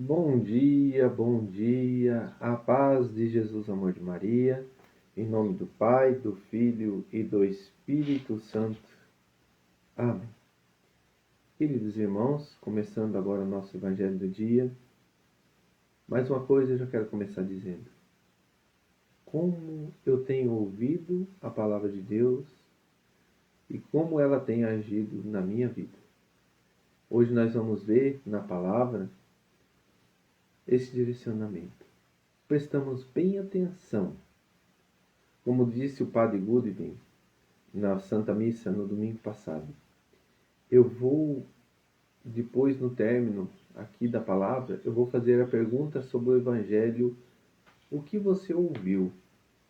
Bom dia, a paz de Jesus, amor de Maria, em nome do Pai, do Filho e do Espírito Santo. Amém. Queridos irmãos, começando agora o nosso Evangelho do dia, mais uma coisa eu já quero começar dizendo. Como eu tenho ouvido a palavra de Deus e como ela tem agido na minha vida. Hoje nós vamos ver na palavra esse direcionamento. Prestamos bem atenção. Como disse o Padre Goodwin na Santa Missa no domingo passado, eu vou, depois no término aqui da palavra, eu vou fazer a pergunta sobre o Evangelho, o que você ouviu?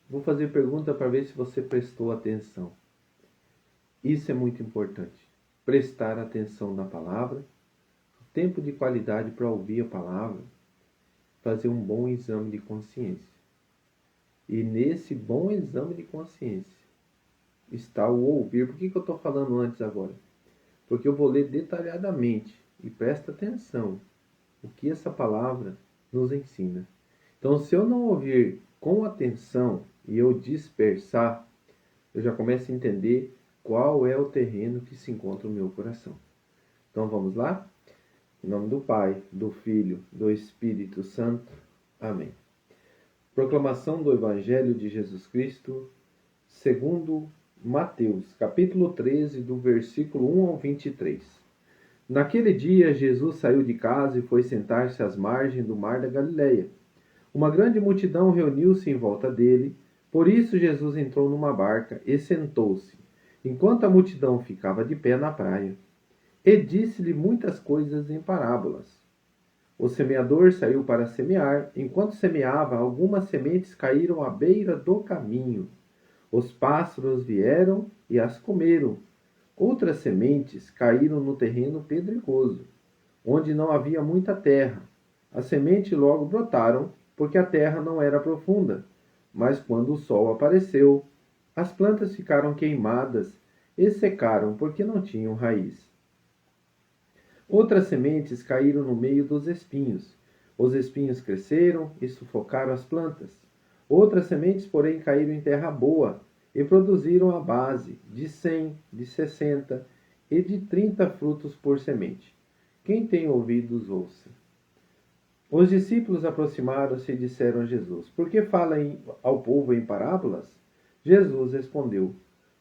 Vou fazer pergunta para ver se você prestou atenção. Isso é muito importante, prestar atenção na palavra, tempo de qualidade para ouvir a palavra, fazer um bom exame de consciência. E nesse bom exame de consciência está o ouvir. Por que eu estou falando antes agora? Porque eu vou ler detalhadamente e presta atenção o que essa palavra nos ensina. Então, se eu não ouvir com atenção e eu dispersar, eu já começo a entender qual é o terreno que se encontra no meu coração. Então, vamos lá? Em nome do Pai, do Filho, do Espírito Santo. Amém. Proclamação do Evangelho de Jesus Cristo, segundo Mateus, capítulo 13, do versículo 1 ao 23. Naquele dia, Jesus saiu de casa e foi sentar-se às margens do mar da Galileia. Uma grande multidão reuniu-se em volta dele, por isso Jesus entrou numa barca e sentou-se, enquanto a multidão ficava de pé na praia. E disse-lhe muitas coisas em parábolas. O semeador saiu para semear. Enquanto semeava, algumas sementes caíram à beira do caminho. Os pássaros vieram e as comeram. Outras sementes caíram no terreno pedregoso, onde não havia muita terra. As sementes logo brotaram, porque a terra não era profunda. Mas quando o sol apareceu, as plantas ficaram queimadas e secaram, porque não tinham raiz. Outras sementes caíram no meio dos espinhos. Os espinhos cresceram e sufocaram as plantas. Outras sementes, porém, caíram em terra boa e produziram a base de 100, de 60 e de 30 frutos por semente. Quem tem ouvidos, ouça. Os discípulos aproximaram-se e disseram a Jesus: Por que fala ao povo em parábolas? Jesus respondeu: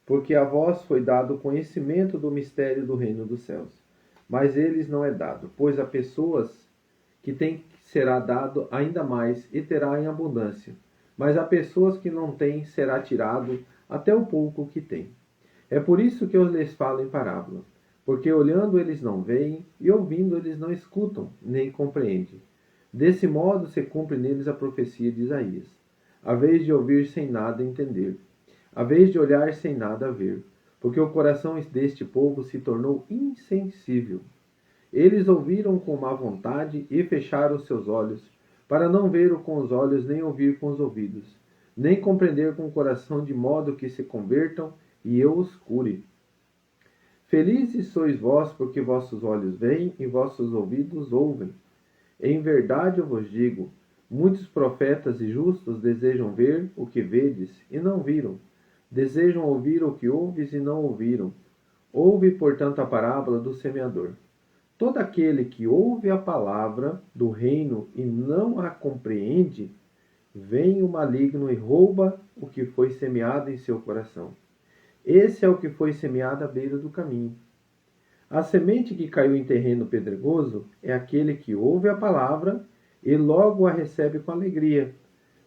Porque a vós foi dado o conhecimento do mistério do reino dos céus. Mas eles não é dado, pois a pessoas que têm será dado ainda mais e terá em abundância. Mas a pessoas que não têm será tirado até o pouco que têm. É por isso que eu lhes falo em parábola, porque olhando eles não veem e ouvindo eles não escutam, nem compreendem. Desse modo se cumpre neles a profecia de Isaías. A vez de ouvir sem nada entender, a vez de olhar sem nada ver, porque o coração deste povo se tornou insensível. Eles ouviram com má vontade e fecharam seus olhos, para não ver com os olhos, nem ouvir com os ouvidos, nem compreender com o coração, de modo que se convertam e eu os cure. Felizes sois vós, porque vossos olhos veem e vossos ouvidos ouvem. Em verdade eu vos digo, muitos profetas e justos desejam ver o que vedes e não viram. Desejam ouvir o que ouves e não ouviram. Ouve, portanto, a parábola do semeador. Todo aquele que ouve a palavra do reino e não a compreende, vem o maligno e rouba o que foi semeado em seu coração. Esse é o que foi semeado à beira do caminho. A semente que caiu em terreno pedregoso é aquele que ouve a palavra e logo a recebe com alegria,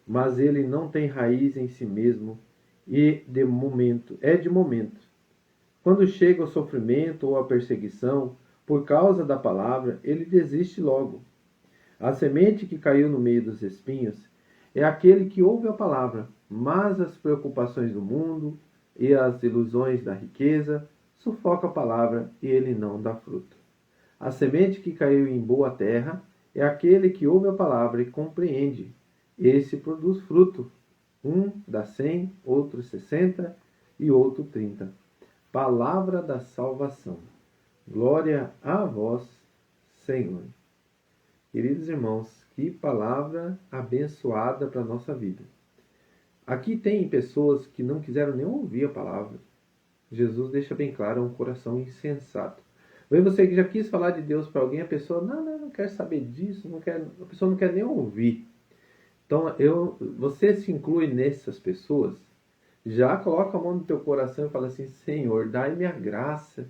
mas ele não tem raiz em si mesmo e de momento. Quando chega o sofrimento ou a perseguição por causa da palavra, ele desiste logo. A semente que caiu no meio dos espinhos é aquele que ouve a palavra, mas as preocupações do mundo e as ilusões da riqueza sufocam a palavra e ele não dá fruto. A semente que caiu em boa terra é aquele que ouve a palavra e compreende. Esse produz fruto. Um dá 100, outro 60 e outro 30. Palavra da salvação. Glória a vós, Senhor. Queridos irmãos, que palavra abençoada para a nossa vida. Aqui tem pessoas que não quiseram nem ouvir a palavra. Jesus deixa bem claro, é um coração insensato. Vem você que já quis falar de Deus para alguém, a pessoa, não quer saber disso, a pessoa não quer nem ouvir. Então, você se inclui nessas pessoas, já coloca a mão no teu coração e fala assim, Senhor, dai-me a graça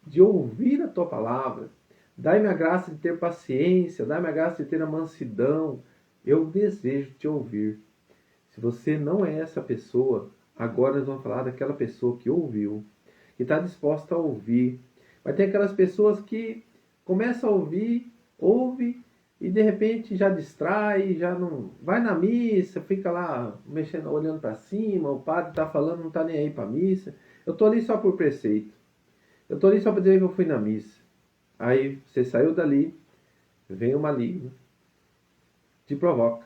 de ouvir a tua palavra, dai-me a graça de ter paciência, dai-me a graça de ter a mansidão, eu desejo te ouvir. Se você não é essa pessoa, agora nós vamos falar daquela pessoa que ouviu, que está disposta a ouvir. Vai ter aquelas pessoas que começam a ouvir, ouve e de repente já distrai, já não vai na missa, fica lá mexendo, olhando para cima, o padre está falando, não está nem aí para a missa. Eu estou ali só por preceito. Eu estou ali só para dizer que eu fui na missa. Aí você saiu dali, vem o maligno, te provoca,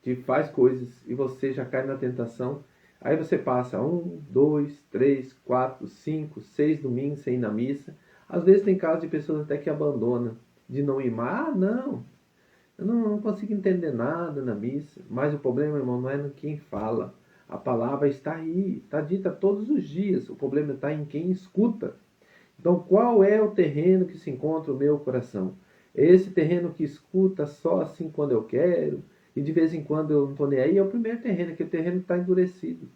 te faz coisas e você já cai na tentação. Aí você passa 1, 2, 3, 4, 5, 6 domingos sem ir na missa. Às vezes tem casos de pessoas até que abandonam, de não ir mais. Não, eu não consigo entender nada na missa. Mas o problema, irmão, não é no quem fala. A palavra está aí, está dita todos os dias. O problema está em quem escuta. Então, qual é o terreno que se encontra o meu coração? É esse terreno que escuta só assim quando eu quero, e de vez em quando eu não estou nem aí, é o primeiro terreno, que o terreno está endurecido.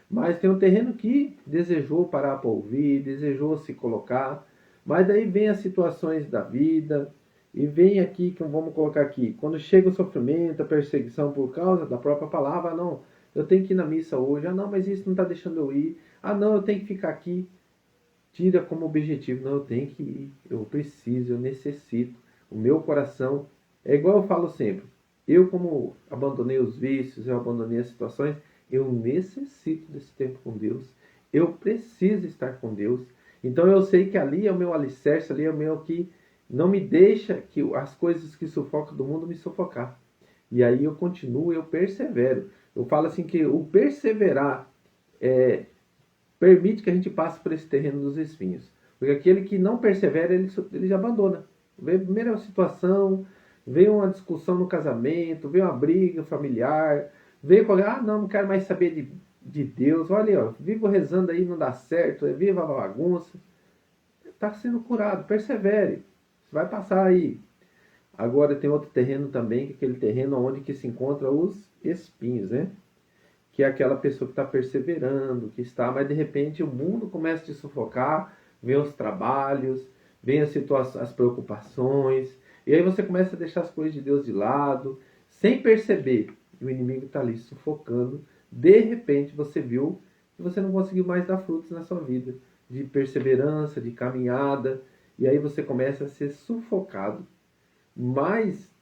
Mas tem um terreno que desejou parar para ouvir, desejou se colocar, mas daí vem as situações da vida, e vem aqui, que vamos colocar aqui, quando chega o sofrimento, a perseguição por causa da própria palavra, não, eu tenho que ir na missa hoje, não, mas isso não está deixando eu ir, não, eu tenho que ficar aqui. Tira como objetivo, não, eu tenho que ir, eu preciso, eu necessito. O meu coração, é igual eu falo sempre, eu como abandonei os vícios, eu abandonei as situações, eu necessito desse tempo com Deus, eu preciso estar com Deus. Então eu sei que ali é o meu alicerce, ali é o meu que não me deixa que as coisas que sufocam do mundo me sufocar. E aí eu continuo, eu persevero. Eu falo assim que o perseverar permite que a gente passe por esse terreno dos espinhos. Porque aquele que não persevera, ele já abandona. Vem a primeira situação, vem uma discussão no casamento, vem uma briga familiar, vem com alguém, não quero mais saber de Deus, olha, ó, vivo rezando aí, não dá certo, viva a bagunça. Está sendo curado, persevere, vai passar aí. Agora tem outro terreno também, que é aquele terreno onde que se encontram os espinhos, né? Que é aquela pessoa que está perseverando, que está, mas de repente o mundo começa a te sufocar, vem os trabalhos, vem as situações, as preocupações, e aí você começa a deixar as coisas de Deus de lado, sem perceber, o inimigo está ali sufocando, de repente você viu que você não conseguiu mais dar frutos na sua vida, de perseverança, de caminhada, e aí você começa a ser sufocado. Mas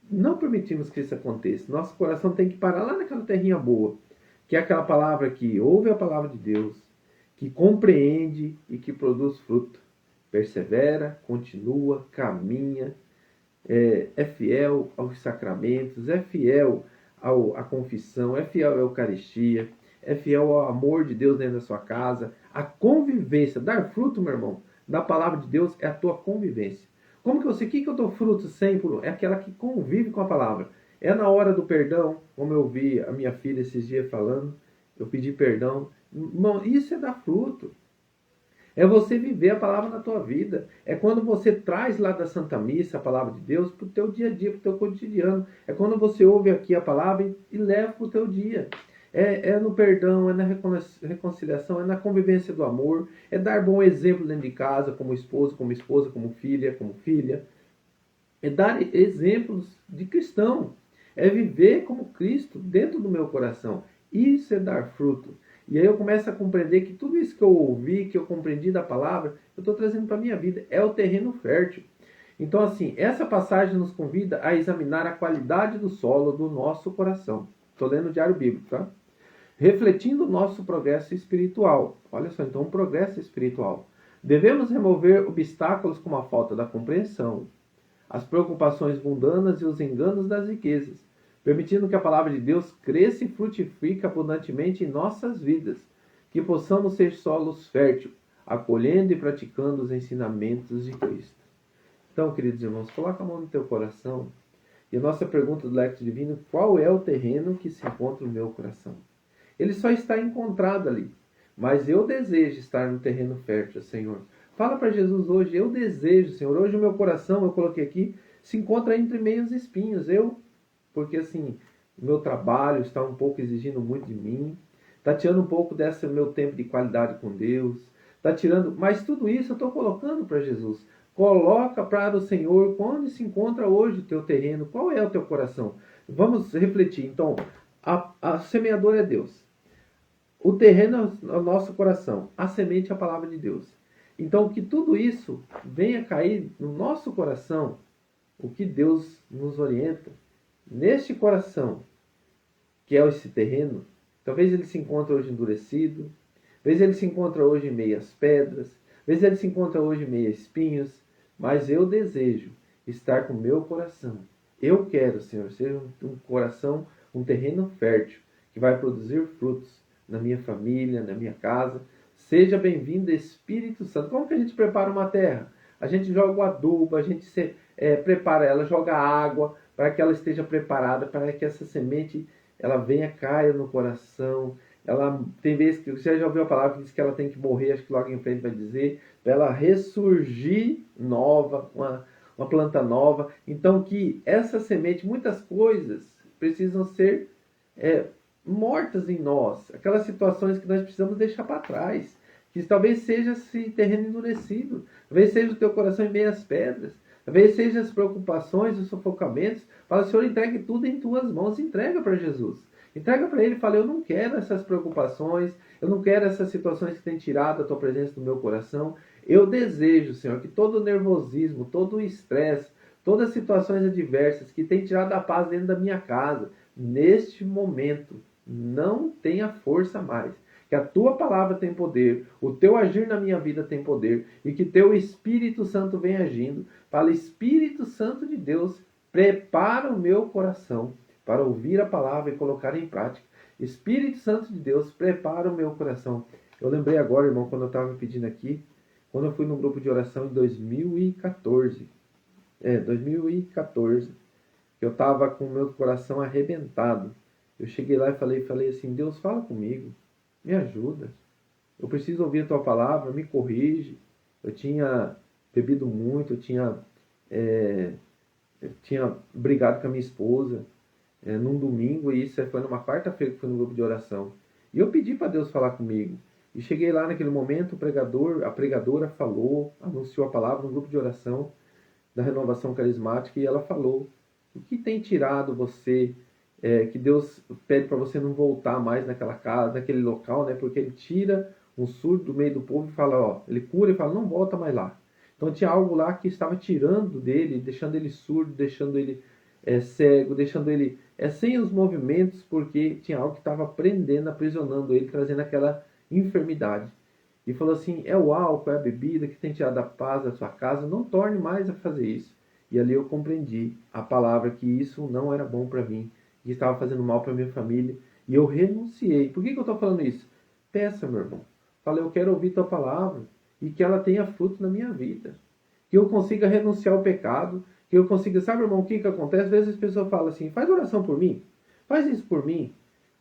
não permitimos que isso aconteça. Nosso coração tem que parar lá naquela terrinha boa, que é aquela palavra que ouve a palavra de Deus, que compreende e que produz fruto. Persevera, continua, caminha, é fiel aos sacramentos, é fiel à confissão, é fiel à Eucaristia, é fiel ao amor de Deus dentro da sua casa. A convivência, dar fruto, meu irmão, da palavra de Deus é a tua convivência. Como que o que eu dou fruto sempre? É aquela que convive com a palavra. É na hora do perdão, como eu vi a minha filha esses dias falando, eu pedi perdão. Irmão, isso é dar fruto. É você viver a palavra na tua vida. É quando você traz lá da Santa Missa a palavra de Deus para o teu dia a dia, para o teu cotidiano. É quando você ouve aqui a palavra e leva para o teu dia. É no perdão, é na reconciliação, é na convivência do amor, é dar bom exemplo dentro de casa, como esposo, como esposa, como filha. É dar exemplos de cristão. É viver como Cristo dentro do meu coração. Isso é dar fruto. E aí eu começo a compreender que tudo isso que eu ouvi, que eu compreendi da palavra, eu estou trazendo para a minha vida. É o terreno fértil. Então, assim, essa passagem nos convida a examinar a qualidade do solo do nosso coração. Estou lendo o Diário Bíblico, tá? Refletindo o nosso progresso espiritual. Olha só, então, um progresso espiritual. Devemos remover obstáculos como a falta da compreensão, as preocupações mundanas e os enganos das riquezas, permitindo que a palavra de Deus cresça e frutifique abundantemente em nossas vidas, que possamos ser solos férteis, acolhendo e praticando os ensinamentos de Cristo. Então, queridos irmãos, coloca a mão no teu coração. E a nossa pergunta do Lectio Divino: qual é o terreno que se encontra no meu coração? Ele só está encontrado ali. Mas eu desejo estar no terreno fértil, Senhor. Fala para Jesus hoje: eu desejo, Senhor. Hoje o meu coração, eu coloquei aqui, se encontra entre meios espinhos. Porque assim, o meu trabalho está um pouco exigindo muito de mim. Está tirando um pouco desse meu tempo de qualidade com Deus. Está tirando, mas tudo isso eu estou colocando para Jesus. Coloca para o Senhor onde se encontra hoje o teu terreno. Qual é o teu coração? Vamos refletir. Então, a semeadora é Deus. O terreno é o nosso coração. A semente é a palavra de Deus. Então, que tudo isso venha cair no nosso coração, o que Deus nos orienta. Neste coração, que é esse terreno, talvez ele se encontre hoje endurecido, talvez ele se encontre hoje em meio às pedras, talvez ele se encontre hoje em meio a espinhos, mas eu desejo estar com o meu coração. Eu quero, Senhor, ser um coração, um terreno fértil, que vai produzir frutos na minha família, na minha casa. Seja bem-vindo, Espírito Santo. Como que a gente prepara uma terra? A gente joga o adubo, a gente prepara ela, joga água para que ela esteja preparada, para que essa semente ela venha, caia no coração. Ela tem vezes que você já ouviu a palavra que diz que ela tem que morrer, acho que logo em frente vai dizer, para ela ressurgir nova, uma planta nova. Então que essa semente, muitas coisas precisam ser mortas em nós, aquelas situações que nós precisamos deixar para trás, que talvez seja esse terreno endurecido, talvez seja o teu coração em meio às pedras, talvez seja as preocupações, os sufocamentos. Fala: Senhor, entregue tudo em tuas mãos, entrega para Jesus, entrega para Ele. Fala: eu não quero essas preocupações, eu não quero essas situações que têm tirado a tua presença do meu coração. Eu desejo, Senhor, que todo o nervosismo, todo o estresse, todas as situações adversas que têm tirado a paz dentro da minha casa, neste momento, não tenha força mais. Que a tua palavra tem poder, o teu agir na minha vida tem poder, e que teu Espírito Santo vem agindo. Fala: Espírito Santo de Deus, prepara o meu coração para ouvir a palavra e colocar em prática. Espírito Santo de Deus, prepara o meu coração. Eu lembrei agora, irmão, quando eu estava me pedindo aqui, quando eu fui no grupo de oração em 2014. 2014. Eu estava com o meu coração arrebentado. Eu cheguei lá e falei assim: Deus, fala comigo, me ajuda. Eu preciso ouvir a tua palavra, me corrige. Eu tinha bebido muito, eu tinha brigado com a minha esposa num domingo, e isso foi numa quarta-feira que fui no grupo de oração. E eu pedi para Deus falar comigo. E cheguei lá naquele momento, a pregadora falou, anunciou a palavra no grupo de oração da Renovação Carismática, e ela falou: o que tem tirado você, que Deus pede para você não voltar mais naquela casa, naquele local, né? Porque Ele tira um surdo do meio do povo e fala, Ele cura e fala: não volta mais lá. Então tinha algo lá que estava tirando dele, deixando ele surdo, deixando ele cego, deixando ele sem os movimentos, porque tinha algo que estava prendendo, aprisionando ele, trazendo aquela enfermidade. E falou assim: é o álcool, é a bebida que tem tirado a paz da sua casa, não torne mais a fazer isso. E ali eu compreendi a palavra, que isso não era bom para mim, que estava fazendo mal para minha família, e eu renunciei. Por que eu estou falando isso? Peça, meu irmão. Fala: eu quero ouvir tua palavra, e que ela tenha fruto na minha vida. Que eu consiga renunciar ao pecado, que eu consiga... Sabe, irmão, o que acontece? Às vezes as pessoas falam assim: faz oração por mim, faz isso por mim,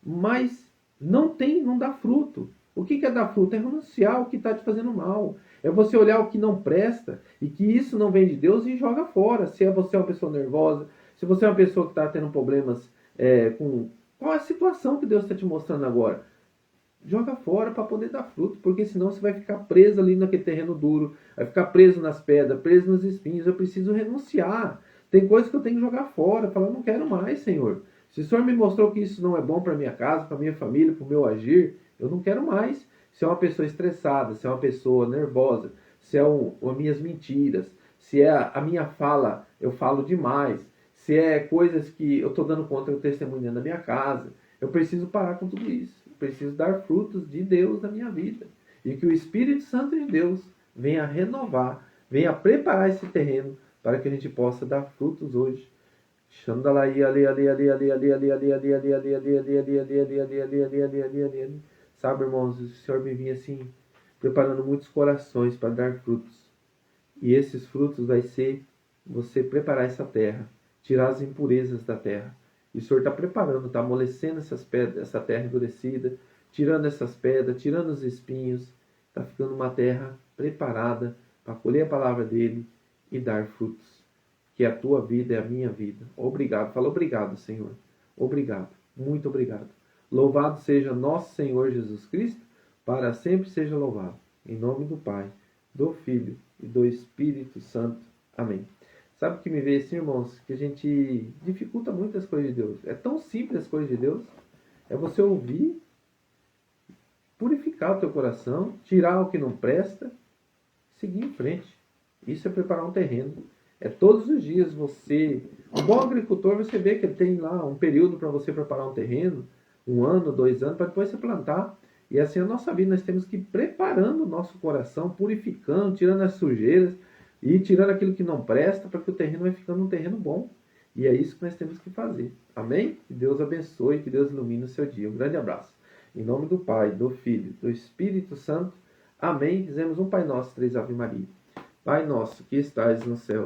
mas não dá fruto. O que é dar fruto? É renunciar ao que está te fazendo mal. É você olhar o que não presta e que isso não vem de Deus e joga fora. Se você é uma pessoa nervosa, se você é uma pessoa que está tendo problemas com... Qual é a situação que Deus está te mostrando agora? Joga fora para poder dar fruto, porque senão você vai ficar preso ali naquele terreno duro, vai ficar preso nas pedras, preso nos espinhos. Eu preciso renunciar. Tem coisas que eu tenho que jogar fora, falar: não quero mais, Senhor. Se o Senhor me mostrou que isso não é bom para minha casa, para minha família, para o meu agir, eu não quero mais. Se é uma pessoa estressada, se é uma pessoa nervosa, se é as minhas mentiras, se é a minha fala, eu falo demais, se é coisas que eu estou dando conta, eu testemunhando na minha casa, eu preciso parar com tudo isso. Eu preciso dar frutos de Deus na minha vida. E que o Espírito Santo de Deus venha renovar, venha preparar esse terreno para que a gente possa dar frutos hoje. Sabe, irmãos, o Senhor me vinha assim, preparando muitos corações para dar frutos. E esses frutos vai ser você preparar essa terra, tirar as impurezas da terra. E o Senhor está preparando, está amolecendo essas pedras, essa terra endurecida, tirando essas pedras, tirando os espinhos. Está ficando uma terra preparada para colher a palavra dele e dar frutos. Que a tua vida é a minha vida. Obrigado. Fala obrigado, Senhor. Obrigado. Muito obrigado. Louvado seja nosso Senhor Jesus Cristo, para sempre seja louvado. Em nome do Pai, do Filho e do Espírito Santo. Amém. Sabe o que me veio assim, irmãos? Que a gente dificulta muito as coisas de Deus. É tão simples as coisas de Deus. É você ouvir, purificar o teu coração, tirar o que não presta, seguir em frente. Isso é preparar um terreno. É todos os dias você... Um bom agricultor, você vê que ele tem lá um período para você preparar um terreno, 1 ano, 2 anos, para depois você plantar. E assim a nossa vida, nós temos que ir preparando o nosso coração, purificando, tirando as sujeiras e tirando aquilo que não presta, para que o terreno vai ficando um terreno bom. E é isso que nós temos que fazer. Amém? Que Deus abençoe, que Deus ilumine o seu dia. Um grande abraço. Em nome do Pai, do Filho, do Espírito Santo. Amém. Dizemos um Pai Nosso, 3 Ave Maria. Pai nosso, que estais no céu,